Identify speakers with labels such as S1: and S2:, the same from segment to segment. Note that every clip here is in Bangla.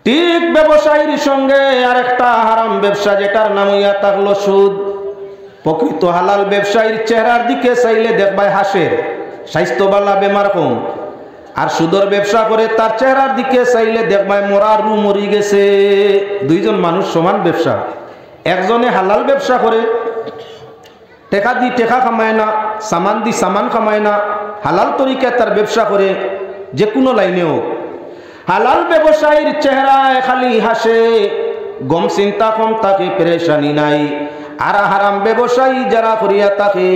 S1: ঠিক ব্যবসায়ীর সঙ্গে আরেকটা হারাম ব্যবসা যেটার নাম হইয়া থাকলো সুদ। প্রকৃত হালাল ব্যবসায়ীর চেহারার দিকে চাইলে দেখবাই হাসের, স্বাস্থ্যবালা বেমার কম। আর সুদর ব্যবসা করে তার চেহারার দিকে চাইলে দেখবাই মরার রু মরি গেছে। দুইজন মানুষ সমান ব্যবসা। একজনে হালাল ব্যবসা করে, টেকা দি টেকা কামায় না, সামান দি সামান কামায় না, হালাল তরিকায় তার ব্যবসা করে যে কোনো লাইনেও। হালাল ব্যবসায়ীর চেহারায় খালি হাসে, গম চিন্তা কম তাকে, পেরেশানি নাই। আর হারাম ব্যবসায়ী যারা করিয়া থাকে,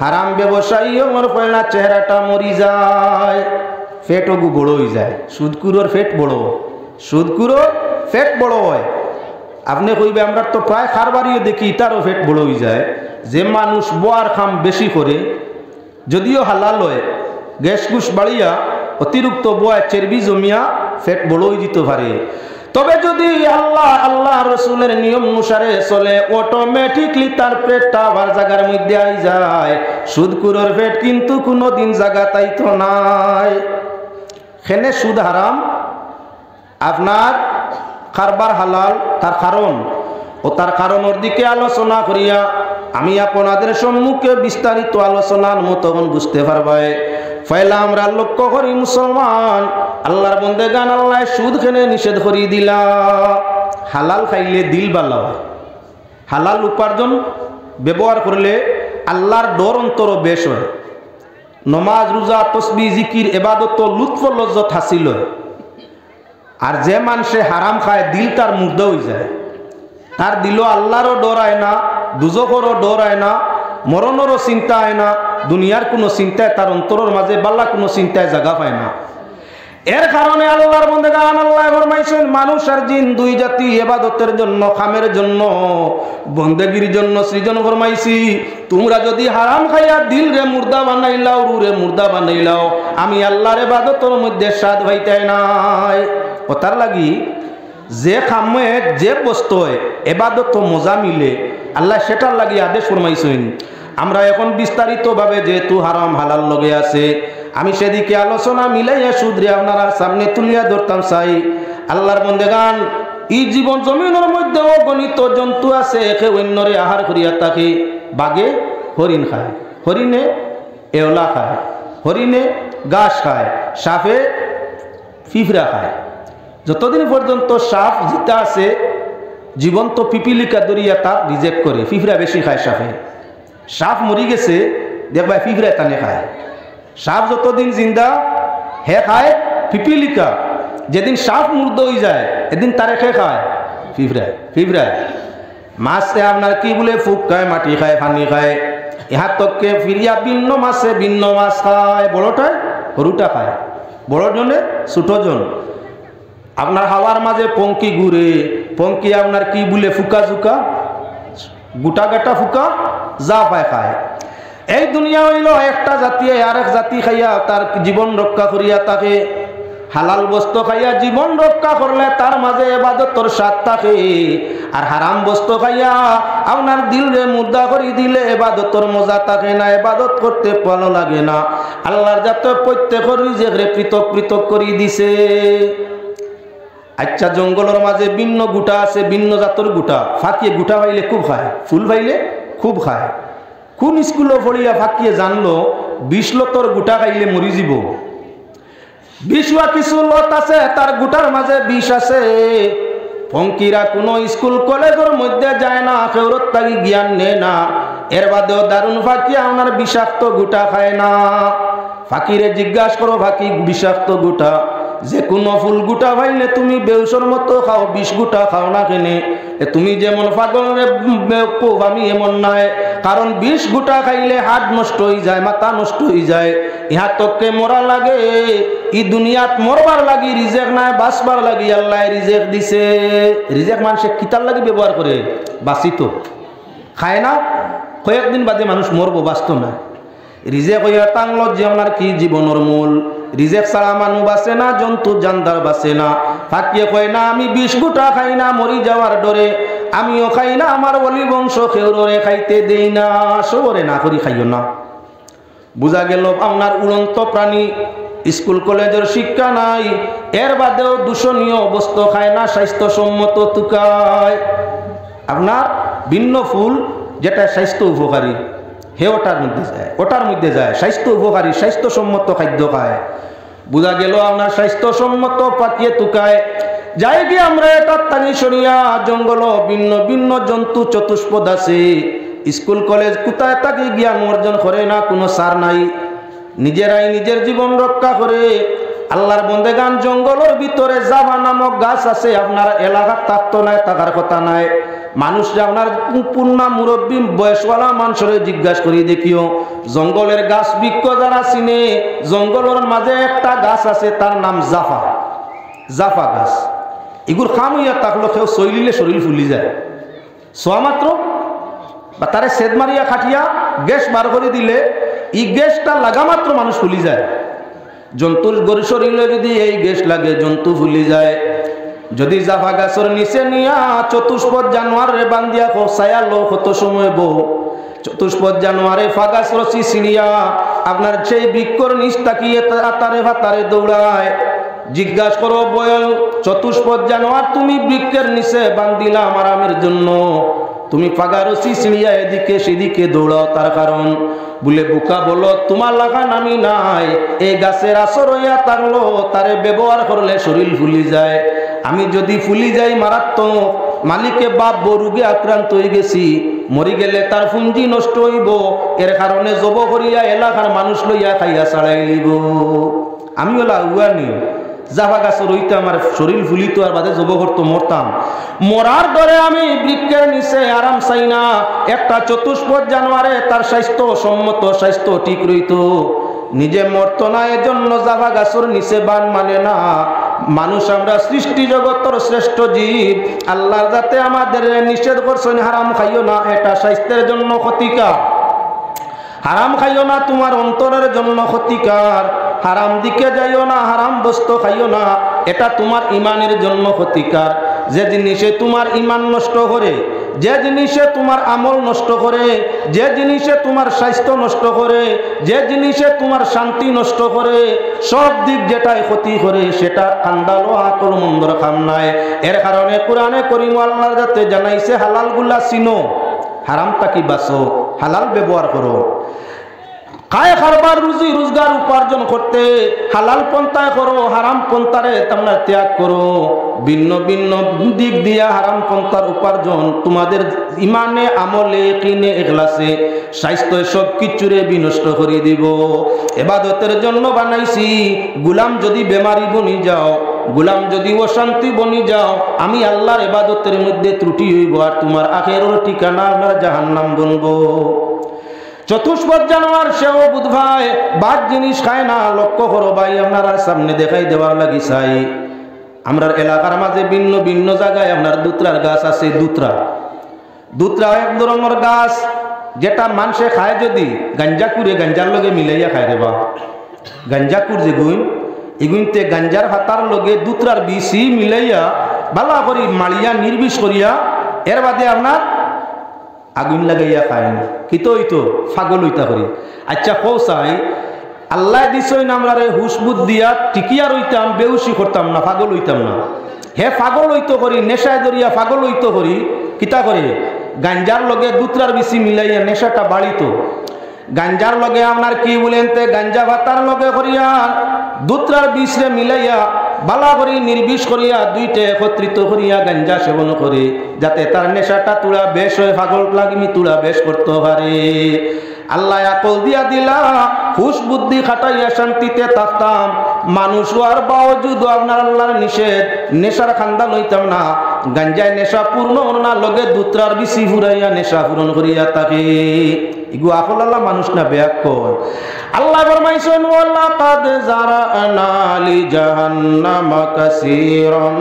S1: হারাম ব্যবসায়ী আমার পয়লা চেহারাটা মরি যায়, ফেটও বড় হয়ে যায়। সুদকুরোর ফেট বড়, সুদকুরোর ফেট বড় হয়। আপনি কইবে আমরা তো প্রায় খারবারিও দেখি তারও ফেট বড় হয়ে যায়। যে মানুষ বোয়ার খাম বেশি করে, যদিও হালাল হয়, গ্যাস গুস বাড়িয়া অতিরিক্ত বোয়া চর্বি জমিয়া ফেট বড় হয়ে যেতে পারে। তবে যদি আল্লাহ রসুলের নিয়ম অনুসারে চলে, অটোমেটিকলি তার পেটটা আবার জায়গার মধ্যে আই যায়। সুদকুরোর পেট কিন্তু কোনোদিন জায়গা তাইতো নাই। খেনে সুদ হারাম, আপনার কারবার হালাল, তার কারণ ও তার কারণের দিকে আলোচনা করিয়া আমি আপনাদের সম্মুখে বিস্তারিত আলোচনার মতো বুঝতে পারবাই। পয়লা আমরা লক্ষ্য করি মুসলমান, আল্লাহর বন্দেগান আল্লাহ সুদ খেনে নিষেধ করিয়ে দিলা। হালাল খাইলে দিল ভালো হয়, হালাল উপার্জন ব্যবহার করলে আল্লাহর ডর অন্তর বেশ হয়। নমাজ রোজা তসবি জিকির এবাদত লুৎফ লজ্জত হাসিল হয়। আর যে মানুষে হারাম খায় দিল তার মুগ্ধ হয়ে যায়, তার দিল আল্লাহরও ডর আয় না, দুজখরও ডর আয় না, মরণেরও চিন্তা আয় না, দুনিয়ার কোনো চিন্তায় তার অন্তরের মাঝে বাল্লা কোনো চিন্তায় জায়গা পায় না। এর কারণে আল্লাহর বন্দেগান আল্লাহ ফরমাইছেন, মানুষ আর জিন দুই জাতি ইবাদতের জন্য, খামের জন্য, বন্দেগীর জন্য সৃজন ফরমাইছি। তোমরা যদি হারাম খাইয়া দিল রে মুর্দা বানাইলাও, রুরে মুর্দা বানাইলাও, আমি আল্লাহর ইবাদতের মধ্যে স্বাদ পাইতাই নাই। ও তার লাগি যে খামে যে বস্তু ইবাদত মজা মিলে আল্লাহ সেটার লাগি আদেশ ফরমাইছেন। আমরা এখন বিস্তারিতভাবে যেহেতু হারাম হালাল লগে আছে, আমি সেদিকে আলোচনা মিলাইয়া সুদরে আপনার সামনে তুলিয়া ধরতাম চাই। আল্লাহর বন্দেগান, এই জীবন জমিনের মধ্যে অগণিত জন্তু আছে, একে অন্যরে আহার করিয়া থাকে। বাঘে হরিণ খায়, হরিণে এওলা খায়, হরিণে ঘাস খায়, সাপে পিঁপড়া খায়। যতদিন পর্যন্ত সাপ জিতা আছে, জীবন্ত পিপিলিকা দরিয়া তার রিজেক্ট করে, পিঁপড়া বেশি খায় সাপে। সাপ মরি গেছে দেখবা পিঁপড়া টানে খায়। সাপ যতদিন জিন্দা হে খায় পিপিলিকা, যেদিন সাপ মুর্দ হয়ে যায় এদিন তারে খে খায় পিঁপড়া। মাছে আপনার কি বলে ফুক খায়, মাটি খায়, পানি খায়। ইহার তককে ফিরিয়া ভিন্ন মাছে ভিন্ন মাছ খায়। বড়টায় সরুটা খায়, বড় জনে ছোট জন। আপনার হাওয়ার মাঝে পঙ্কি ঘুরে, পঙ্কি আপনার কি বলে ফুকা জুকা, গোটা গাটা ফুকা যা পায় খায়। এই দুনিয়া হইল একটা জাতি আরেক জাতি খাইয়া তার জীবন রক্ষা করিয়া থাকে। হালাল বস্তু খাইয়া জীবন রক্ষা করলে তার মাঝে ইবাদতর স্বাদ থাকে। আর হারাম বস্তু খাইয়া আপনার দিল রে মুর্দা করে দিলে ইবাদতর মজা থাকে না, ইবাদত করতে ভালো লাগে না। আল্লাহর যাতে প্রত্যেকের রিজিকরে পৃথক পৃথক করে দিছে। আচ্ছা, জঙ্গলের মাঝে ভিন্ন গুটা আছে, ভিন্ন জাতের গুটা। ফাঁকিয়ে গুটা পাইলে খুব খায়, ফুল পাইলে খুব খায়। কোন স্কুলে পড়িয়া ফাঁকিয়ে জানলো 20 লতর গুটা খাইলে মরি যাব। 20 কিছু লত আছে তার গুটার মাঝে 20 আছে। ফঙ্কিরা কোনো স্কুল কলেজের মধ্যে যায় না, কেউরত তাকে জ্ঞান নেয় না। এর বাদেও দারুণ ফাঁকি আপনার বিষাক্ত গুটা খায় না। ফাঁকিরে জিজ্ঞাসা করো, ফাঁকি বিষাক্ত গুটা যে কোনো ফুল গুটা ভাইলে তুমি বেউসর মতো খাও, 20 গুটা খাও না কেনে? তুমি যেমন পাগল আমি এমন নাই। কারণ 20 গুটা খাইলে হাত নষ্ট হয়ে যায়, মাথা নষ্ট হয়ে যায়। ইহা তোকে মরা লাগে। ই দুনিয়াত মরবার লাগি রিজেক নাই, বাঁচবার লাগি আল্লাহ রিজেক দিছে। রিজেক মানুষে কিতার লাগি ব্যবহার করে, বাঁচিত খায় না। কয়েকদিন বাদে মানুষ মরবো, বাঁচত না। রিজেক হইয়া টাংল যে আপনার কি জীবনের মূল। রিজেক ছাড়া মানুষ বাঁচে না, জন্তু জানদার বাঁচে না। ফাঁকিয়ে কয় না আমি 20 গুটা খাই না মরি যাওয়ার ডরে, আমিও খাই না, আমার বলি বংশ খেউরে খাইতে দেই না। সবরে না করি খাইও না। বুঝা গেল আপনার উড়ন্ত প্রাণী স্কুল কলেজের শিক্ষা নাই, এর বাদেও দূষণীয় বস্তু খায় না, স্বাস্থ্যসম্মত তুকায়। আপনার ভিন্ন ফুল যেটা স্বাস্থ্য উপকারী হে ওটার মধ্যে যায় স্বাস্থ্য উপকারী স্বাস্থ্যসম্মত খাদ্য খায়। বোঝা গেল আপনার স্বাস্থ্যসম্মত পাকিয়ে তুকায় যাই গিয়ে আমরা এটা তানি সরিয়া জঙ্গল ভিন্ন ভিন্ন জন্তু চতুষ্পদ আছে। স্কুল কলেজ কোথায় তাকে জ্ঞান অর্জন করে না, কোনো সার নাই। নিজেরাই নিজের জীবন রক্ষা করে আল্লাহর বন্দেগান জঙ্গলের ভিতরে জাভা নামক গাছ আছে, আপনার এলাকার থাকতো নাই, থাকার কথা নাই। মানুষ যে আপনার পূর্ণা মুরব্বী বয়সওয়ালা মানুষের জিজ্ঞাসা করি দেখিও, জঙ্গলের গাছ বৃক্ষ যারা চিনে, জঙ্গলের মাঝে একটা গাছ আছে তার নাম জাফা। জাফা গাছ এগুলো খাম হইয়া থাকলো কেউ শৈলিলে শরীর ফুলি যায়, সোয়া মাত্র বা তারে সেদ মারিয়া খাটিয়া গ্যাস বার করে দিলে এই গ্যাসটা লাগা মাত্র মানুষ ফুলি যায়। জন্তুর গরু শরীরে যদি এই গ্যাস লাগে জন্তু ফুলি যায়। যদি জাফা গাছের নিচে নিয়া চতুষ্পদ জানোয়ারে বান্ধিয়া খোসায়া লো কত সময় বউ চতুষ্পদ জানোয়ারে ফাগাছ রসি সিঁড়িয়া আপনার সেই বৃক্ষর নিচ তাকিয়ে তারে ভাতারে দৌড়ায়। জিজ্ঞাসা করো বয়ল চতুষ্পদ জানোয়ার তুমি বৃক্ষের নিচে বান্ধিলাম আরামের জন্য, তুমি ফাগারসি সিঁড়িয়া এদিকে সেদিকে দৌড়াও তার কারণ? বলে বুকা বলো তোমার লাগান আমি নাই, এই গাছের আসর হইয়া থাকলো তারে ব্যবহার করলে শরীর ফুলি যায়। আমি যদি ফুলি যাই মারাত্মক, মালিকে বাপ বরুগে আক্রান্ত হয়ে গেছি, মরি গেলে তার পুঞ্জি নষ্ট হইব, এর কারণে জব করিয়া এলাকার মানুষ লইয়া খাইয়া ছাড়াই লিব। আমি ওলা উয়ানি জাফা গাছের হইতে আমার শরীর ফুলিত আর বাদে জব করতো, মরতাম। মরার ডরে আমি বৃক্ষের নিচে আরাম চাই না। একটা চতুষ্পদ জানোয়ারে তার স্বাস্থ্য সম্মত স্বাস্থ্য ঠিক রইত, নিজে মরত না, এজন্য জাফা গাছের নিচে বান মানে না। মানুষ আমরা সৃষ্টি জগতের শ্রেষ্ঠ জীব, আল্লাহর যাতে আমাদের নিষেধ করছেন হারাম খাইও না, এটা স্বাস্থ্যের জন্য ক্ষতিকার। হারাম খাইও না, তোমার অন্তরের জন্য ক্ষতিকার। হারাম দিকে যাইও না, হারাম বস্তু খাইও না, এটা তোমার ইমানের জন্য ক্ষতিকার। যে জিনিসে তোমার ইমান নষ্ট করে, যে জিনিসে তোমার আমল নষ্ট করে, যে জিনিসে তোমার স্বাস্থ্য নষ্ট করে, যে জিনিসে তোমার শান্তি নষ্ট করে, সব দিক যেটাই ক্ষতি করে সেটা কান্দালো আকল মন্দর খাম নাই। এর কারণে কোরআনে করিম আল্লাহর যাতে জানাইছে হালাল গুলা চিনো, হারামটা কি বাঁচো, হালাল ব্যবহার করো। খায় খারবার রুজি রোজগার উপার্জন করতে হালাল পন্থায় করো, হারাম পন্থারে তোমরা ত্যাগ করো। ভিন্ন ভিন্ন দিক দিয়া হারাম পন্থার উপার্জন তোমাদের ইমানে আমলে কিনে এখলাসে স্বাস্থ্য সব কিছুরে বিনষ্ট করে দিব। ইবাদতের জন্য বানাইছি, গোলাম যদি বেমারি বনি যাও, গোলাম যদি অশান্তি বনি যাও, আমি আল্লাহর ইবাদতের মধ্যে ত্রুটি হইব আর তোমার আখেরের ঠিকানা আমরা জাহান্নাম বনবো। চতুষ্পদ জানোয়ার সেও বুধভাই বাদ জিনিস খায় না। লক্ষ্য করো ভাই, আপনারা সামনে দেখাই দেওয়ার লাগি চাই, আমরা এলাকার মাঝে ভিন্ন ভিন্ন জায়গায় আপনার দুত্রার গাছ আছে। দুত্রা এক ধরনের গাছ যেটা মানুষে খায়, যদি গাঞ্জা কুড়ে গাঞ্জার লগে মিলাইয়া খায় রে বা গাঞ্জা কুর যে গুণ এগুনতে গাঞ্জার হাতার লগে দুত্রার বিশি মিলাইয়া ভালো করি মালিয়া নির্বিষ করিয়া এর বাদে আপনার আগুন লাগাইয়া খায় না, কিন্তু ওই তো পাগল হইতা করি। আচ্ছা কৌসাই আল্লাহ দিছই না আমরা হুশ বুদ্ধিয়া টিকিয়া রইতাম, বেউসি করতাম না, পাগল হইতাম না। হে পাগল হইতো করি, নেশায় ধরিয়া পাগল হইতো করি, কিতা করে গাঞ্জার লগে দুত্রার বেশি মিলাইয়া নেশাটা বাড়িত। গাঞ্জার লগে আপনার কি বলেন তে গাঞ্জা ভাতার লগে করিয়া দুত্রার বিষরে মিলাইয়া বালা করি নির্বিষ করিয়া দুইটা একত্রিত করিয়া গাঞ্জা সেবন করে, যাতে তার নেশাটা তুলা বেশ হয়, পাগল লাগিমি তুলা বেশ করতে পারে। আল্লাহ আকল দিয়া দিলা, হুশ বুদ্ধি খাটাইয়া শান্তিতে থাকতাম। মানুষ আর বাওজুদ আপনার আল্লাহর নিষেধ নেশার খান্দা লইতাম না। গাঞ্জায় নেশা পূর্ণ না, লগে দুত্রার বেশি ফুরাইয়া নেশা পূরণ করিয়া থাকে। ইগু আকল আল্লাহ মানুষ না ব্যাক কর। আল্লাহ ফরমাইছেন ওয়ালাকাদ জারানা লি জাহান্নামা কাসীরাম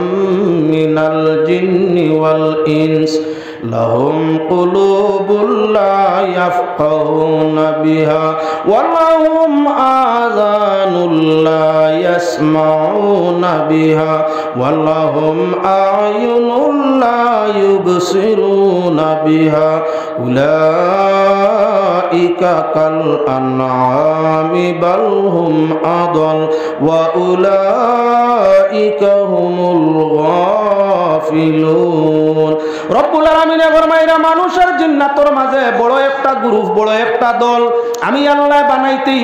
S1: মিনাল জিন্নি ওয়াল ইনস লাহুম কুলুবুল লা ইয়াফকাহুনা বিহা ওয়া লাহুম আযানুল লা ইয়াসমাউনা বিহা ওয়া লাহুম আ'য়ুনুল লা ইউবসিরুনা বিহা উলাইকা কাল আনআমি বাল হুম আদাল ওয়া উলাইকা হুমুল গাফিলুন। রব্বুল আলামিন ফরমাইরা মানুষের জিন্নাতের মাঝে বড় একটা গ্রুপ, বড় একটা দল আমি আল্লাহ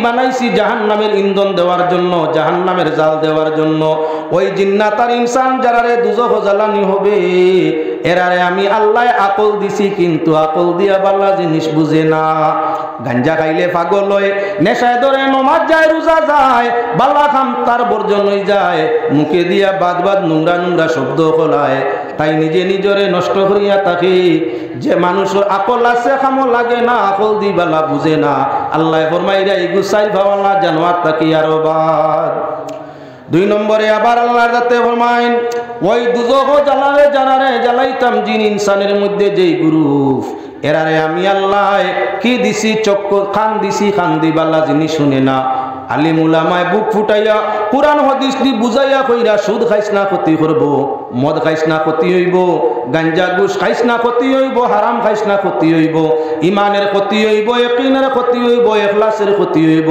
S1: বানাইছি জাহান্নামের ইন্ধন দেওয়ার জন্য, জাহান্নামের জাল দেওয়ার জন্য। ওই জিন্নাত আর ইনসান যারারে দুজখ জ্বালানি হবে এরারে আমি আল্লাহ আকল দিছি, কিন্তু আকল দিয়া বাল্লা জিনিস বুঝে না। গাঞ্জা খাইলে পাগল হয়, নেশায় ধরে নমাজ যায়, রোজা যায়, বাল্লা খাম তার বর্জন হয়ে যায়, মুখে দিয়া বাদ বাদ নোংরা নোংরা শব্দ ফলায়, তাই নিজে নিজরে নষ্ট করিয়া থাকে। যে মানুষের আকল আছে খামো লাগে না, আকল দি বালা বুঝে না। আল্লাহ ফরমাইরা এই গুসাই ভাওয়ালা জানোয়ার তাকে আরো বাদ। 2 নম্বরে আবার আল্লাহর রাতে ফরমাইন ওই দুজখ জ্বালারে জানারে জ্বালাইতাম জিন ইনসানের মধ্যে যেই গ্রুপ এরারে আমি আল্লাহ কি দিছি, চক্কর খান দিছি, খান দি বালা জিনিস শুনে না। আলিম উলামায় বুক ফুটাইয়া কুরআন হাদিস দি বুঝাইয়া কইরা সুদ খাইস না ক্ষতি করব, মদ খাইস না ক্ষতি হইব, গাঞ্জা ঘুষ খাইস না ক্ষতি হইব, হারাম খাইস না ক্ষতি হইব, ইমানের ক্ষতি হইব, ইয়াকিনের ক্ষতি হইব, ইখলাসের ক্ষতি হইব,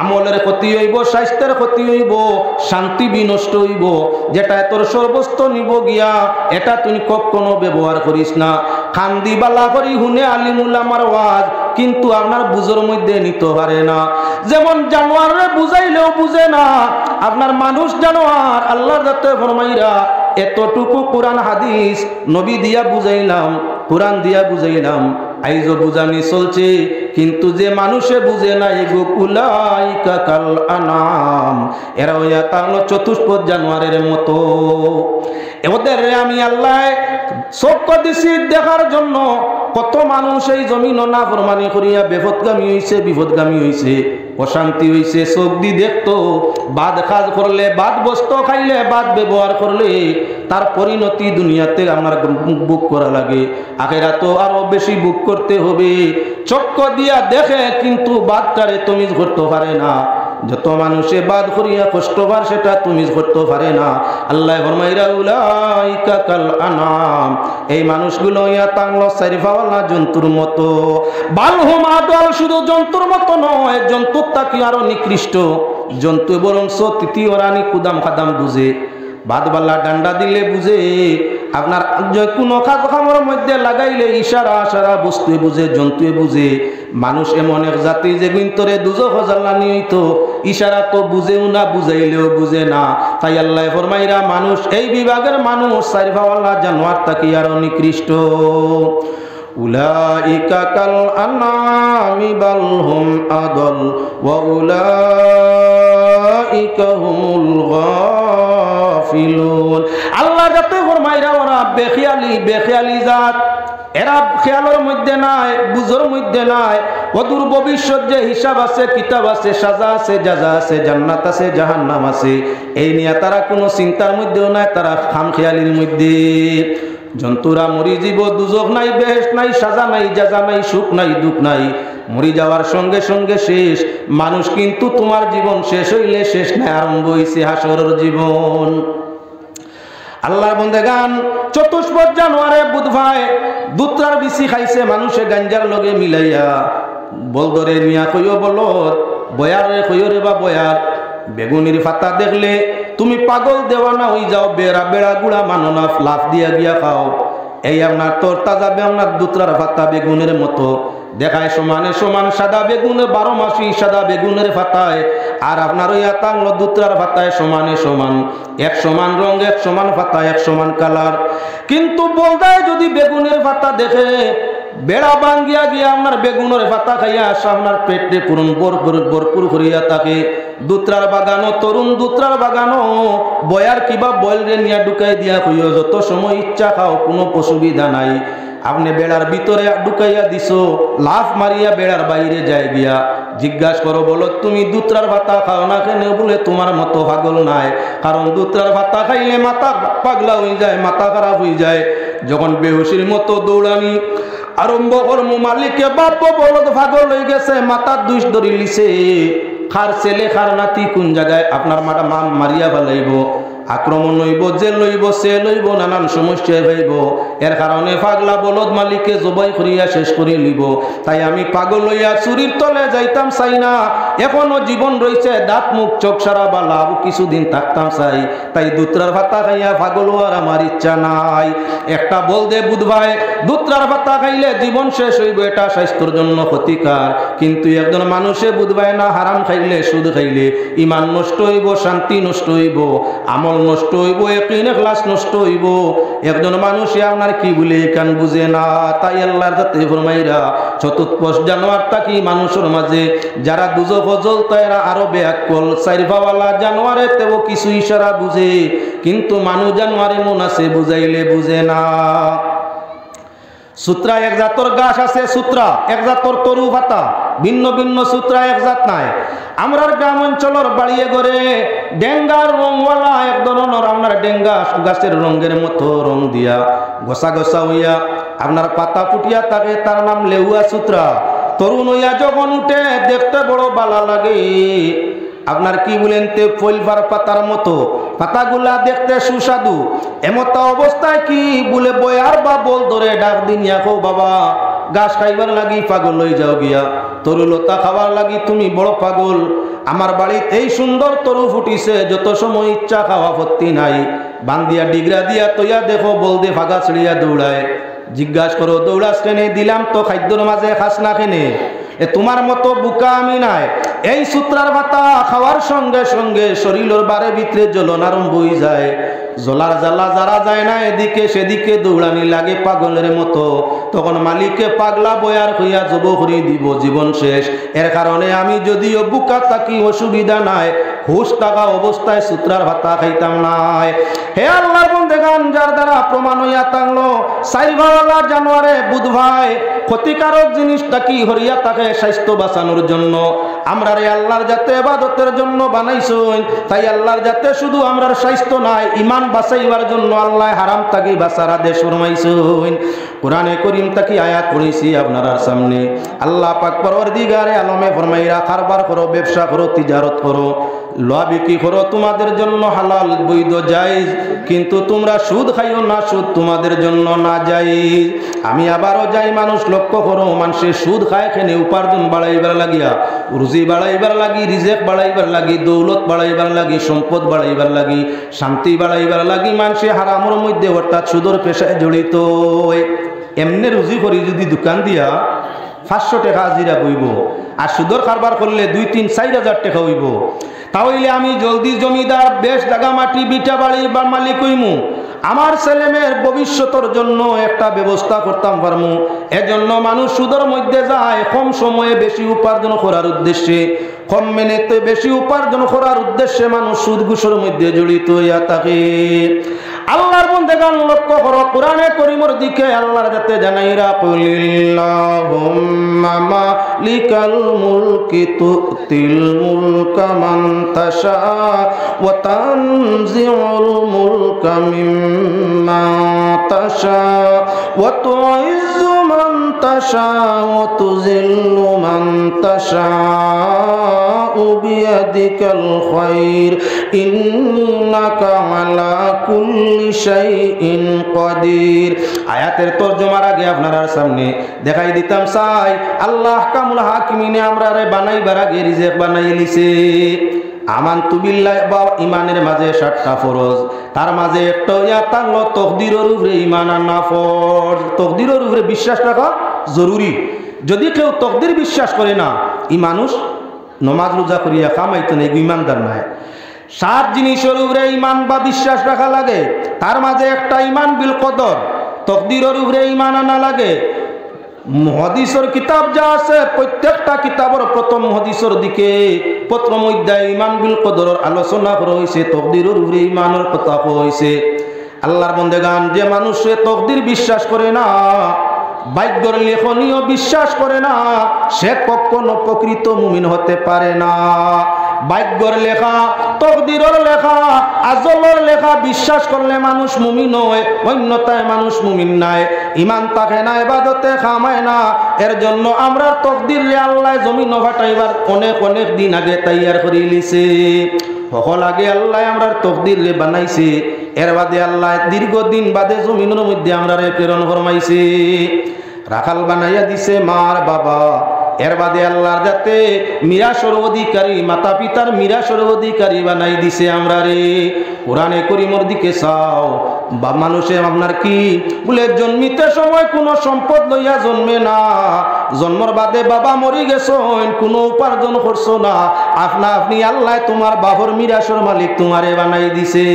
S1: আমলের ক্ষতি হইব, স্বাস্থ্যের ক্ষতি হইব, শান্তি বিনষ্ট হইব। যেটা তোর সর্বস্ত নিব গিয়া এটা তুই কখনো ব্যবহার করিস না। খান্দি বালা করি হুনে আলিম উলামার ওয়াজ, কিন্তু আপনার বুঝোর মধ্যে নিতে পারে না। যেমন জানোয়ারে বুঝাইলেও বুঝে না, আপনার মানুষ জানোয়ার। আল্লাহর রাতে ফরমাইরা এতটুকু কোরআন হাদিস নবী দিয়া বুঝাইলাম, কোরআন দিয়া বুঝাইলাম, আইজো বুঝানি চলছে, কিন্তু যে মানুষে বুঝে না এগো উলাইকা কাল আনাম, এরা হইয়া তাহলে চতুষ্পদ জানোয়ারের মতো। ওদের আমি আল্লাহ চক্ষু দিছি দেখার জন্য। কত মানুষ এই জমিন না ফরমানি করিয়া বেপথগামী হইছে, বিপদগামী হইছে, অশান্তি হইছে। চোখ দি দেখতো, বাদ কাজ করলে, বাদ বস্তু খাইলে, বাদ ব্যবহার করলে তার পরিণতি দুনিয়াতে আমার বুক করা লাগে, আখিরাতে আরো বেশি বুক করতে হবে। চক্ষু দিয়া দেখে কিন্তু বাদটারে তমিজ করতে পারে না। যত মানুষে বাদ করিয়া কষ্ট পার সেটা তুমিজ করতে পারে না। আল্লাহ ফরমাইরা উলাইকা কাল আনাম, এই মানুষগুলো ইয়া তাংলো সারিফাওয়ালা জন্তুর মতো। বালহুম আদল, শুধু জন্তুর মতো নয়, জন্তুর তাকি আরো নিকৃষ্ট। জন্তু বরং তৃতীয় রানী কুদাম খাদাম বুঝে, বাদবাল্লা ডান্ডা দিলে বুঝে, আপনার যে কোনো খামর মধ্যে লাগাইলে ইশারা আশারা বস্তুয়ে বুঝে, জন্তুয়ে বুঝে। মানুষ এমন এক জাতি যে গুন্তরে দুজখ জ্বালানি হইতো, ইশারা তো বুঝেও না, বুঝাইলেও বুঝে না। তাই আল্লাহ ফরমাইরা মানুষ এই বিভাগের মানুষ সারিফাওয়ালা জানোয়ার তাকি আরো নিকৃষ্ট। উলাইকা কাল আনামি বাল হুম আদল ওয়া উলাইকা হুমুল গাফিলুন। আল্লাহ যাতে ফরমাইরা ওরা বেখিয়ালি জাত, এরা খেয়ালের মধ্যে নাই, বুঝোর মধ্যে নাই। অদূর ভবিষ্যৎ যে হিসাব আছে, কিতাব আছে, সাজা আছে, জাজা আছে, জান্নাত আছে, জাহান্নাম আছে, এই নিয়ে তারা কোনো চিন্তার মধ্যেও নাই, তারা খামখেয়ালির মধ্যে। জন্তুরা মরি জীব, দুজখ নাই, বেহেশত নাই, সাজা নাই, জাজা নাই, সুখ নাই, দুঃখ নাই, মরি যাওয়ার সঙ্গে সঙ্গে শেষ। মানুষ কিন্তু তোমার জীবন শেষ হইলে শেষ নাই, আরম্ভ হইছে হাসরের জীবন। আল্লাহর বন্দেগান চতুষ্পদ জানোয়ারে বুধভাই দুত্রার বিচি খাইছে মানুষে গাঞ্জার লগে মিলাইয়া। বলদরে মিয়া কইও বলদ, বয়ারে কইও রে বা বয়ার, বেগুনির পাতা দেখলে তুমি পাগল দেওয়ানা হয়ে যাও, বেড়া বেড়া গুড়া মানো না, লাফ দিয়া গিয়া খাও। এই আপনার তোর তাজা আপনার দুত্রার পাতা বেগুনের মতো দেখায়, সমানে সমান সাদা বেগুনের 12 মাসি সাদা বেগুনের পাতায়, আর আপনার ওই আতাংল দুত্রার পাতায় সমানে সমান, এক সমান রঙ, এক সমান পাতা, এক সমান কালার। কিন্তু বলদায় যদি বেগুনের পাতা দেখে বেড়া বাঙ্গিয়া গিয়া আপনার বেগুনের পাতা খাইয়া আসা আপনার পেটে পুরন ভরপুর করিয়া থাকে। দুত্রার বাগানো, তরুণ দুত্রার বাগানো, বয়ার কিবা বয়েল রে নিয়া ঢুকাই দিয়া কইও যত সময় ইচ্ছা খাও, কোনো অসুবিধা নাই। আপনি বেড়ার ভিতরে ঢুকাইয়া দিছো, লাফ মারিয়া বেড়ার বাইরে যায় গিয়া জিজ্ঞাসা করো, বলো তুমি দুত্রার ভাতা খাও না কেন? বলে তোমার মতো পাগল নাই, কারণ দুত্রার ভাতা খাইলে মাথা পাগলা হয়ে যায়, মাথা খারাপ হয়ে যায়। যখন বেহুশির মতো দৌড়ানি আরম্ভ করম, মালিকে বাপ বলদ পাগল হয়ে গেছে, মাথার দুষ ধরি লিছে, খার ছেলে খার নাতি কোন জায়গায় আপনার মাটা মারিয়া ফেলাইব, আক্রমণ হইব, জেল লইব, সে লইব, নানান সমস্যায় ভাইব। এর কারণে পাগলা বলদ মালিকে জবাই করিয়া শেষ করে লিব। তাই আমি পাগল হইয়া চুরির তলে যাইতাম চাই না, এখনো জীবন রয়েছে, দাঁত মুখ চোখ সারা বালা, কিছুদিন থাকতাম চাই। তাই দুত্রার ভাতা খাইয়া পাগল হওয়ার আমার ইচ্ছা নাই। একটা বল দে বুধ ভাই, দুত্রার ভাতা খাইলে জীবন শেষ হইব, এটা স্বাস্থ্যের জন্য ক্ষতিকার। কিন্তু একজন মানুষে বুধ ভাই না, হারাম খাইলে সুদ খাইলে ইমান নষ্ট হইব, শান্তি নষ্ট হইব, আমল নষ্ট হইব, ইয়াকিন ইখলাস নষ্ট হইব। একজন মানুষে আপনার কি বলে কান বুঝে না। তাই আল্লাহর জাতে ফরমাইরা চতুর্থ জানোয়ার থাকি মানুষের মাঝে যারা দুজখ জ্বলতা এরা আরো বেয়াক্কল। চাইরভাওয়ালা জানোয়ারে তেও কিছু ইশারা বুঝে, কিন্তু মানুষ জানোয়ারে মন আছে বুঝাইলে বুঝে না। সূত্রা এক জাতর গাছ আছে, সূত্রা এক জাতর তরু পাতা, ভিন্ন ভিন্ন সূত্রা এক জাত নাই। আমরার গ্রাম অঞ্চলের বাড়িয়ে ঘরে ডেঙ্গার রংওয়ালা এক ধরনের আপনার ডেঙ্গা গাছের রঙের মতো রং দিয়া গোসা গোসা হইয়া আপনার পাতা ফুটিয়া থাকে, তার নাম লেহুয়া সূত্রা। তরুণ হইয়া যখন উঠে দেখতে বড় বালা লাগে, আপনার কি বলেন তে ফলবার পাতার মতো, পাতাগুলা দেখতে সুস্বাদু। এমত অবস্থায় কি বলে বয়ার বা বল ধরে ডাক দিনিয়া কো বাবা গাছ খাইবার লাগি পাগল হয়ে যাও গিয়া, তরুলতা খাবার লাগি তুমি বড় পাগল। আমার বাড়িতে এই সুন্দর তরু ফুটিছে, যত সময় ইচ্ছা খাওয়া ভর্তি নাই, বান্দিয়া ডিগরা দিয়া তৈয়া দেখো বল দে ফাগা ছিড়িয়া দৌড়ায়। জিজ্ঞাসা করো দৌড়াস কেনে, দিলাম তো খাদ্যর মাঝে খাস না কেনে। এ তোমার মতো বুকা আমি নাই। এই সূত্রার ভাতা খাওয়ার সঙ্গে সঙ্গে শরীরের বারে ভিতরে জ্বলন আরম্ভ হয়ে যায়। জ্বলার জ্বালা যারা যায় না এদিকে সেদিকে দৌড়ানি লাগে পাগলের মতো। তখন মালিকে পাগলা বয়ার হইয়া জব করে দিব, জীবন শেষ। এর কারণে আমি যদিও বুকা থাকি অসুবিধা নাই, হুশ থাকা অবস্থায় সূত্রার ভাতা খাইতাম নাই। হে আল্লাহর বন্দেগান, যার দ্বারা প্রমাণ হইয়া থাকলো চাইরভাওয়ালা জানোয়ারে বুধ ভাই ক্ষতিকারক জিনিসটা কি হরিয়া থাকে স্বাস্থ্য বাঁচানোর জন্য। আমরা রে আল্লাহর যাতে ইবাদতের জন্য বানাইছুন, তাই আল্লাহর যাতে শুধু আমরার স্বাস্থ্য নাই, ইমান বাঁচাইবার জন্য আল্লাহ হারাম থাকি বাঁচার আদেশ ফরমাইছুন। কোরআনে করিম থাকি আয়াত পড়েছি আপনার সামনে। আল্লাহ পাক পরওয়ারদিগারে আলমে ফরমাইরা কারবার করো, ব্যবসা করো, তিজারত করো, লওয়া বিক্রি করো, তোমাদের জন্য হালাল বৈধ জায়েজ, কিন্তু তোমরা সুদ খাইও না, সুদ তোমাদের জন্য না জায়েজ। আমি আবারও যাই, মানুষ লক্ষ্য করো, মানুষের সুদ খায় খেনে উপার্জন বাড়াইবার লাগিয়া, রুজি বাড়াইবার লাগি, রিজেক বাড়াইবার লাগি, দৌলত বাড়াইবার লাগি, সম্পদ বাড়াইবার লাগি, শান্তি বাড়াইবার লাগি মানুষে হারামের মধ্যে অর্থাৎ সুদর পেশায় জড়িত। এমনি রুজি করি যদি দোকান দিয়া 500 টাকা হাজিরা বইব, আর সুদর কারবার করলে 2-3-4 টাকা হইব, তাহলে আমি জলদি জমিদার, বেশ জায়গা মাটি বিটা বাড়ির বা মালিক হইমু, আমার ছেলে মেয়ের ভবিষ্যতের জন্য একটা ব্যবস্থা করতাম পারমু। এজন্য মানুষ সুদের মধ্যে যায় কম সময়ে বেশি উপার্জন করার উদ্দেশ্যে, কম মেনেতে বেশি উপার্জন করার উদ্দেশ্যে মানুষ সুদ ঘুষের মধ্যে জড়িত হইয়া থাকে। আল্লাহর বন্দেগান লক্ষ্য করো, কোরআনে করিমের দিকে আল্লাহর যাতে জানাইরা কুলিল্লাহুম্মা মালিকাল মুলকি তুতিল মুলকা মান তাশা ওয়া তানজিউল মুলকা মিম্মা তাশা ওয়া তুইজ্জু মান তাশা ওয়া তুযিল্লু মান তাশা বিয়াদিকাল খায়র ইন্নাকা আলা কুল্লি শাইইন কাদির। আয়াতের তরজমার আগে আপনার সামনে দেখাই দিতাম চাই, আল্লাহ কামুল হাকিমিনে আমরারে বানাইবার আগে রিজেক বানাই লিছে। আমানতু বিল্লাহ বা ইমানের মাঝে 7টা ফরজ, তার মাঝে একটা ইয়া থাকলো তকদিরের উপরে ইমান আনা ফরজ। তকদিরের উপরে বিশ্বাস রাখা জরুরি। যদি কেউ তকদির বিশ্বাস করে না, এই মানুষ নমাজ রোজা করিয়া কামাইতো না, ইমানদার নাই। 7 জিনিসের উপরে ইমান বা বিশ্বাস রাখা লাগে, তার মাঝে একটা ইমান বিল কদর, তকদিরের উপরে ইমান আনা লাগে। হাদিসের কিতাব যা আছে প্রত্যেকটা কিতাবের প্রথম হাদিসের দিকে প্রথম অধ্যায়ে ইমান বিল কদরের আলোচনা করা হয়েছে, তকদিরের উপরে ইমানের কথা হয়েছে। আল্লাহর বন্দেগান, যে মানুষে তকদির বিশ্বাস করে না, ভাগ্যের লেখনীয় বিশ্বাস করে না, সে কখনো প্রকৃত মুমিন হতে পারে না। ভাগ্যর লেখা, তকদিরের লেখা, আজলের লেখা বিশ্বাস করলে মানুষ মুমিন হয়, অন্যথায় মানুষ মুমিন নাই। ঈমান থাকে না, ইবাদতে খামায় না। এর জন্য আমরা তকদির রে আল্লাহ জমিন ফাটাইবার অনেক অনেক দিন আগে তৈয়ার করে লিছে। সকল আগে আল্লাহ আমরা তকদির রে বানাইছে, এর বাদে আল্লাহ দীর্ঘদিন বাদে জমিনের মধ্যে আমরা রে প্রেরণ ফরমাইছে, রাখাল বানাইয়া দিছে মার বাবা। এর বাদে আল্লাহর যাতে মিরাসের অধিকারী, মাতা পিতার মিরাসের অধিকারী বানাই দিছে আমরা রে। কোরআনে করিমের দিকে চাও বা মানুষে আপনার কি বলে জন্মিতে সময় কোনো সম্পদ লইয়া জন্মে না, জন্মর বাদে বাবা মরি গেছেন, কোনো উপার্জন করছো না, আপনি আল্লাহ তোমার বাবর মিরাসের মালিক তোমারে বানাই দিছে।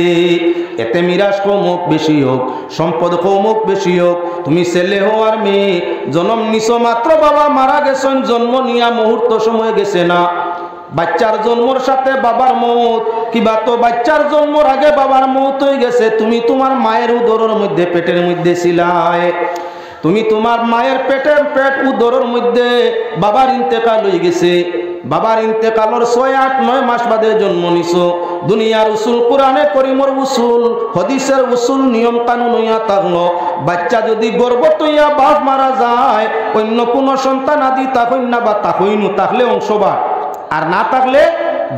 S1: এতে মিরাস কমুক বেশি হোক, সম্পদ কমুক বেশি হোক, তুমি ছেলে হো আর মেয়ে জন্ম নিছো মাত্র বাবা মারা গেছেন, জন্ম নিয়া মুহূর্ত সময় গেছে না। বাচ্চার জন্মর সাথে বাবার মৌত, কিবা তো বাচ্চার জন্মর আগে বাবার মৌত হয়ে গেছে। তুমি তোমার মায়ের উদরের মধ্যে পেটের মধ্যে ছিলাই, তুমি তোমার মায়ের পেট উদরের মধ্যে বাবার ইন্তেকাল হয়ে গেছে। বাবার ইন্তেকালের 6-8-9 মাস বাদে জন্ম নিছো। দুনিয়ার উসুল, কোরআনে করিমের উসুল, হাদিসের উসুল, নিয়ম কানুন হইয়া থাকলো বাচ্চা যদি গর্ভত হইয়া বাপ মারা যায়, অন্য কোনো সন্তান আদি তাকইন না বা তাকইনু, থাকলে অংশবাদ, আর না থাকলে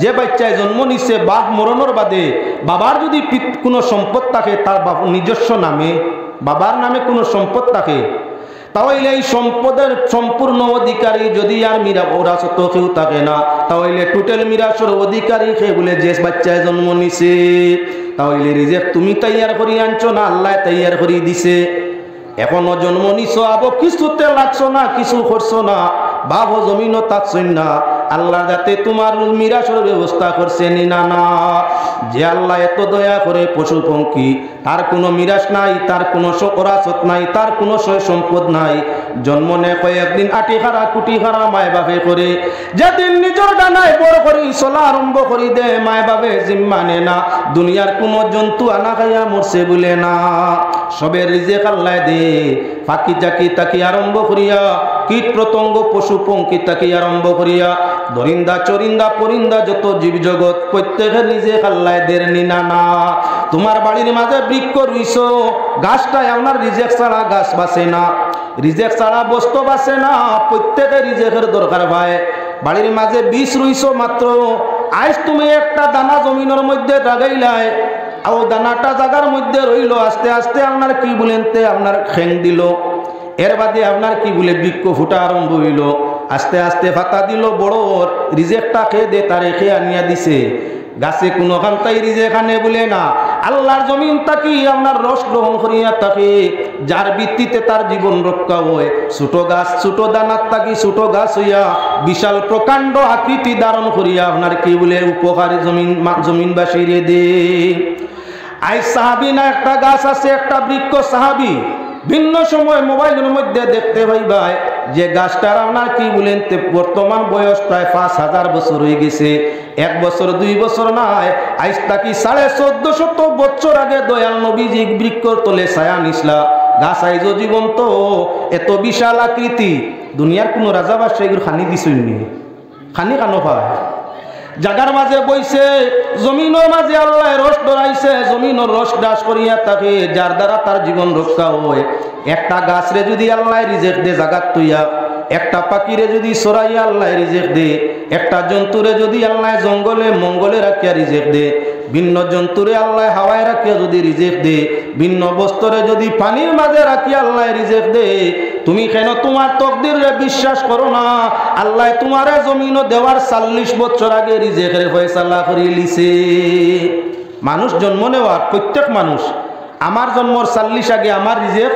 S1: যে বাচ্চায় জন্ম নিছে বাপ মরণের বাদে বাবার যদি কোনো সম্পদ থাকে তার নিজস্ব নামে, বাবার নামে কোনো সম্পদ থাকে, তাহলে এই সম্পদের সম্পূর্ণ অধিকারী যদি আর ওরাসত কেউ থাকে না, তাহলে টোটাল মিরাসের অধিকারী খেয়ে বলে যে বাচ্চায় জন্ম নিছে। তাহলে রিজেক্ট তুমি তৈয়ার করি আনছো না আল্লাহ তৈয়ার করি দিছে। এখনো জন্ম নিছো, আবো কিছুতে লাগছো না, কিছু করছো না, বাবু জমিনও থাকছেন না, আল্লাহ যাতে তোমার মিরাসের ব্যবস্থা করছেন না। না, যে আল্লাহ এত দয়া করে পশু পঙ্খী, তার কোনো মিরাস নাই, তার কোনো ওরাসত নাই, তার কোনো সয় সম্পদ নাই, জন্ম নেয় কয়েকদিন আটি খারা কুটি খারা মায় বাপে করে, যেদিন নিজের ডানায় বড় করি চলা আরম্ভ করি দে মায় বাপে জিম্মা নে না। দুনিয়ার কোনো জন্তু আনা খাইয়া মরছে বলে না, সবের রিজেক আল্লাহ দে। পাখি চাকি তাকি আরম্ভ করিয়া, কীট প্রতঙ্গ পশু পঙ্খী তাকি আরম্ভ করিয়া, দরিন্দা চরিন্দা পরিন্দা যত জীব জগৎ প্রত্যেকের রিজেক আল্লাহ দের নিনা না। তোমার বাড়ির মাঝে বৃক্ষ রুইছো, গাছটাই আপনার রিজেক ছাড়া গাছ বাঁচে না, রিজেক ছাড়া বস্তু বাঁচে না, প্রত্যেকের রিজেকের দরকার ভাই। বাড়ির মাঝে বীজ রুইছো মাত্র, আজ তুমি একটা দানা জমিনের মধ্যে লাগাইলাই, আর দানাটা জায়গার মধ্যে রইল, আস্তে আস্তে আপনার কি বলেন তে আপনার ঠেং দিল, এর বাদে আপনার কি বলে বৃক্ষ ফুটা আরম্ভ হইল, আস্তে আস্তে ফাতা দিল, বড় রিজেকটা খেয়ে দে তারে খেয়ে আনিয়া দিছে। গাছে কোনো খান্তাই রিজেক আনে বলে না, আল্লাহর জমিন তাকি আপনার রস গ্রহণ করিয়া থাকে, যার ভিত্তিতে তার জীবন রক্ষা হয়। ছোট গাছ ছোট দানার তাকি ছোট গাছ হইয়া বিশাল প্রকাণ্ড আকৃতি ধারণ করিয়া আপনার কি বলে উপকারী জমিনবাসী রে দে। আই সাহাবি না একটা গাছ আছে, একটা বৃক্ষ সাহাবি, ভিন্ন সময় মোবাইলের মধ্যে দেখতে পাইবাই যে গাছটার আপনার কি বলেন বর্তমান বয়স প্রায় 5000 বছর হয়ে গেছে। 1 বছর 2 বছর নাই, আজ তাকি 1450 বছর আগে দয়াল নবীজি বৃক্ষর তলে ছায়া নিসলা। গাছ আইজ জীবন্ত, এত বিশাল আকৃতি, দুনিয়ার কোনো রাজা বাদশাহ এগুলো খানি দিছনি, খানি কানো পায়। জাগার মাঝে বইছে, জমিনের মাঝে আল্লাহ রস ধরাইছে, জমিনের রস দাস করিয়া থাকে, যার দ্বারা তার জীবন রক্ষা হয়। একটা গাছরে যদি আল্লাহ রিজেক দে জাগাত তুইয়া, একটা পাখিরে যদি সরাইয়া আল্লাহ রিজেক দে, একটা জন্তুরে যদি আল্লাহ জঙ্গলে মঙ্গলে রাখিয়া রিজেক দে, ভিন্ন জন্তুরে আল্লাহ হাওয়ায় রাখিয়া যদি রিজেক দে, ভিন্ন বস্তুরে যদি পানির মাঝে রাখিয়া আল্লাহ রিজেক দে, তুমি কেন তোমার তকদিরে বিশ্বাস করো না? আল্লাহ তোমারে জমিনও দেওয়ার 40 বছর আগে রিজেকের ফয়সালা করে লিছে। মানুষ জন্ম নেওয়ার প্রত্যেক মানুষ, আমার জন্মর 40 আগে আমার রিজেক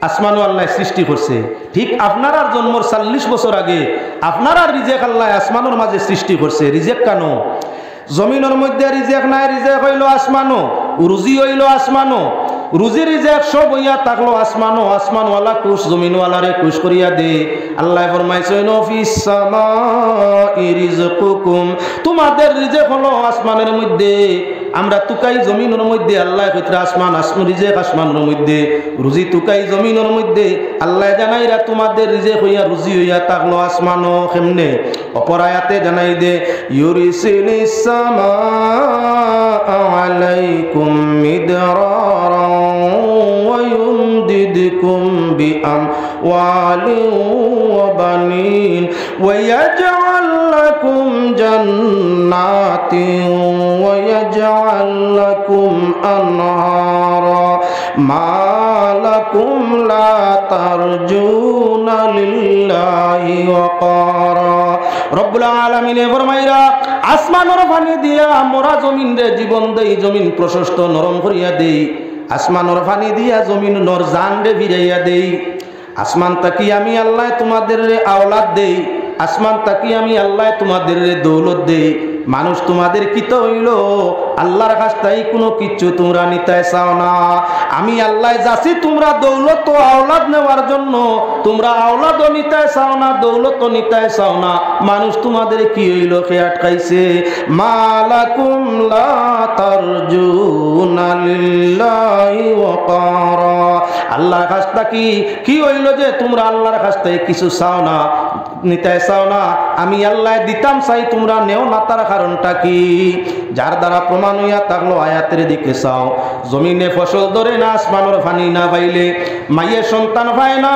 S1: আসমানও আল্লাহ সৃষ্টি করছে, ঠিক আপনার আর জন্মর 40 বছর আগে আপনার আর রিজেক আল্লাহ আসমানের মাঝে সৃষ্টি করছে। রিজেক কেন? জমিনের মধ্যে রিজেক নাই, রিজেক হইল আসমানো, রুজি হইল আসমানো, রুজি রিজেক সব হইয়া থাকলো আসমানো, আসমানওয়ালা কুশ জমিনওয়ালারে কুশ করিয়া দে। আল্লাহ ফরমাইছেন ফিস সামাই রিজকুকুম, তোমাদের রিজেক হলো আসমানের মধ্যে, আমরা তুকাই জমিনের মধ্যে আল্লাহ কইতরা আসমান রিজেক আসমানের মধ্যে রুজি তুকাই জমিনের মধ্যে আল্লাহ জানাইরা তোমাদের রিজেক হইয়া রুজি হইয়া থাকলো আসমানও কেমনে অপর আয়াতে জানাই দে ইউরিসিলিস সামা আলাইকুম মিদরারান ওয়া ইউমদিদকুম বিআমওয়ালিন ওয়া বানিন ওয়া ইয়াজআল লাকুম জান্নাতিন ওয়া ইয়াজআল লাকুম আনহারা মা লাকুম লা তারজুনা লিল্লাহি ওয়াকারা রব্বুল আলামিনে ফরমাইরা আসমানের পানি দিয়া মোরা জমিন রে জীবন দেই জমিন প্রশস্ত নরম করিয়া দেই আসমানের পানি দিয়া জমিন নর জান রে ফিরাইয়া দেই আসমান তাকি আমি আল্লাহ তোমাদের রে আওলাদ দেই আসমান তাকি আমি আল্লাহ তোমাদের রে দৌলত দেই মানুষ তোমাদের কিত হইল আল্লাহর কাছ থেকে কোনো কিছু তোমরা নিতে চাও না আমি আল্লাহ যাচ্ছি তোমরা দৌলত ও আওলাদ নেওয়ার জন্য তোমরা আওলাদও নিতে চাও না দৌলতও নিতে চাও না মানুষ তোমাদের কি হইল কে আটকাইছে মালাকুম লা তারজুনা লিল্লাহি ওয়াকারা আল্লাহর কাছ থেকে কি হইল যে তোমরা আল্লাহর কাছ থেকে কিছু চাও না নিতে চাও না আমি আল্লাহ দিতাম চাই তোমরা নেও না তার কারণটা কি যার দ্বারা প্রমাণ হইয়া থাকলো আয়াতের দিকে চাও জমিনে ফসল ধরে না আসমানের পানি না পাইলে মাইয়ে সন্তান পায় না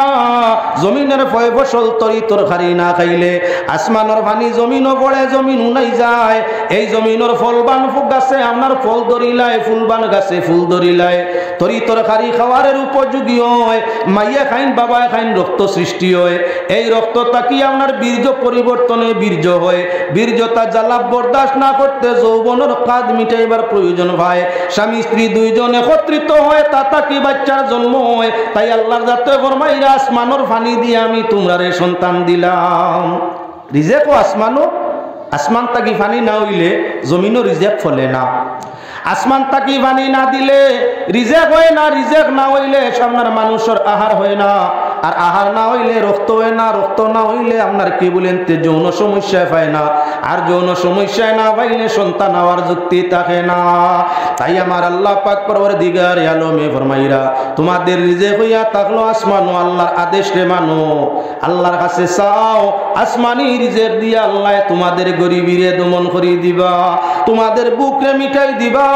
S1: জমিনের ফসল তরি তরকারি না খাইলে আসমানের পানি জমিনও পড়ে জমিন উনাই যায় এই জমিনের ফলবান গাছে আপনার ফল ধরিলায় ফুলবান গাছে ফুল ধরিলায় তরি তরকারি খাওয়ারের উপযোগী হয় মাইয়া খাইন বাবা খাইন রক্ত সৃষ্টি হয় এই রক্ত তাকি আপনার বীর্য পরিবর্তনে বীর্য হয় বীর্যতা জ্বালা বরদাস্ত না করতে যৌবনের কাজ মিটাইবার প্রয়োজন হয় স্বামী স্ত্রী দুইজন একত্রিত হয় তা কি বাচ্চার জন্ম হয় তাই আল্লাহর যাতে ফরমাইরা আসমানের পানি দিয়ে আমি তোমরারে সন্তান দিলাম রিজেক ও আসমানও আসমান তাকি পানি না হইলে জমিনও রিজেক ফলে না আসমান তাকি পানি না দিলে রিজেক হয় না রিজেক না হইলে সামনের মানুষের আহার হয় না আর আহার না হইলে রক্ত হয় না রক্ত না হইলে আপনার কি বলেন যৌন সমস্যায় পায় না আর যৌন সমস্যায় না পাইলে সন্তান হওয়ার যুক্তি থাকে না তাই আমার আল্লাহ পাক পরওয়ারদিগার আলমে ফরমাইরা তোমাদের রিজেক হইয়া থাকলো আসমান ও আল্লাহর আদেশ রে মানো আল্লাহর কাছে চাও আসমানি রিজেক দিয়া আল্লাহ তোমাদের গরিবীরে দমন করে দিবা তোমাদের বুকরে মিঠাই দিবা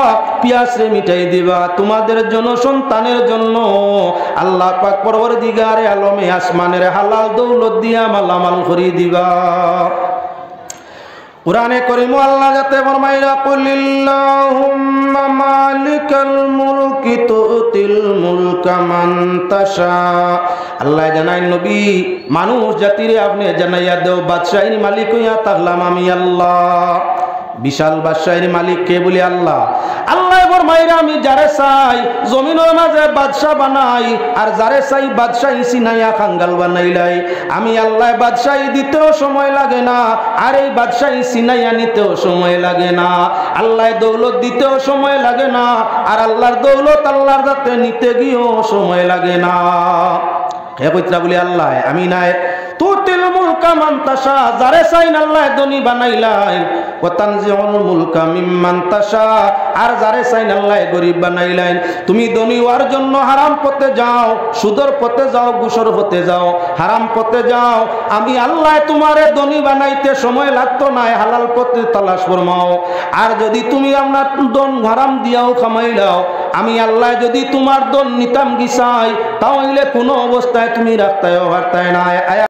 S1: পিয়াসরে মিঠাই দিবা তোমাদের জন্য সন্তানের জন্য আল্লাহ পাক পরওয়ারদিগার আলমে আসমানের হালাল দৌলত দিয়া মালামাল করে দিবা কুরআনে কারীম আল্লাহ যাতে ফরমাইরা কুলিল্লাহুম্মা মালিকাল মুলকি তুতিল মুলকা মান তাশা আল্লাহ জানাই নবী মানুষ জাতিরে আপনি জানাইয়া দেও বাদশাহীর মালিক হইয়া থাকলাম আমি আল্লাহ বিশাল বাদশাহীর মালিক কে বলি আল্লাহ আল্লাহ ফরমাইরা আমি যারে চাই জমিনের মাঝে বাদশা বানাই আর যারে চাই বাদশাহী সিনাইয়া খাঙ্গাল বানাইলাই আমি আল্লাহ বাদশাহী দিতেও সময় লাগে না আর এই বাদশাহী সিনাইয়া নিতেও সময় লাগে না আল্লাহ দৌলত দিতেও সময় লাগে না আর আল্লাহর দৌলত আল্লাহর যাতে নিতে গিয়েও সময় লাগে না হে কইতরা বলি আল্লাহ আমি নাই তুতিল মুলকা মান তাশা যারে চাইন আল্লাহ ধনী বানাইলেন ওয়া তানজিউল মুলকা মিম্মান তাশা আর যারে চাইন আল্লাহ গরীব বানাইলেন তুমি ধনী হওয়ার জন্য হারাম পথে যাও সুদর পথে যাও ঘুষের পথে যাও হারাম পথে যাও আমি আল্লাহ তোমারে ধনী বানাইতে সময় লাগতো না হালাল পথে তালাশ ফরমাও আর যদি তুমি আপনার ধন হারাম দিয়াও কামাইলাও আমি আল্লাহ যদি তোমার ধন নিতাম গিসাই তাহলে কোনো অবস্থায় তুমি রাখতে পারতে না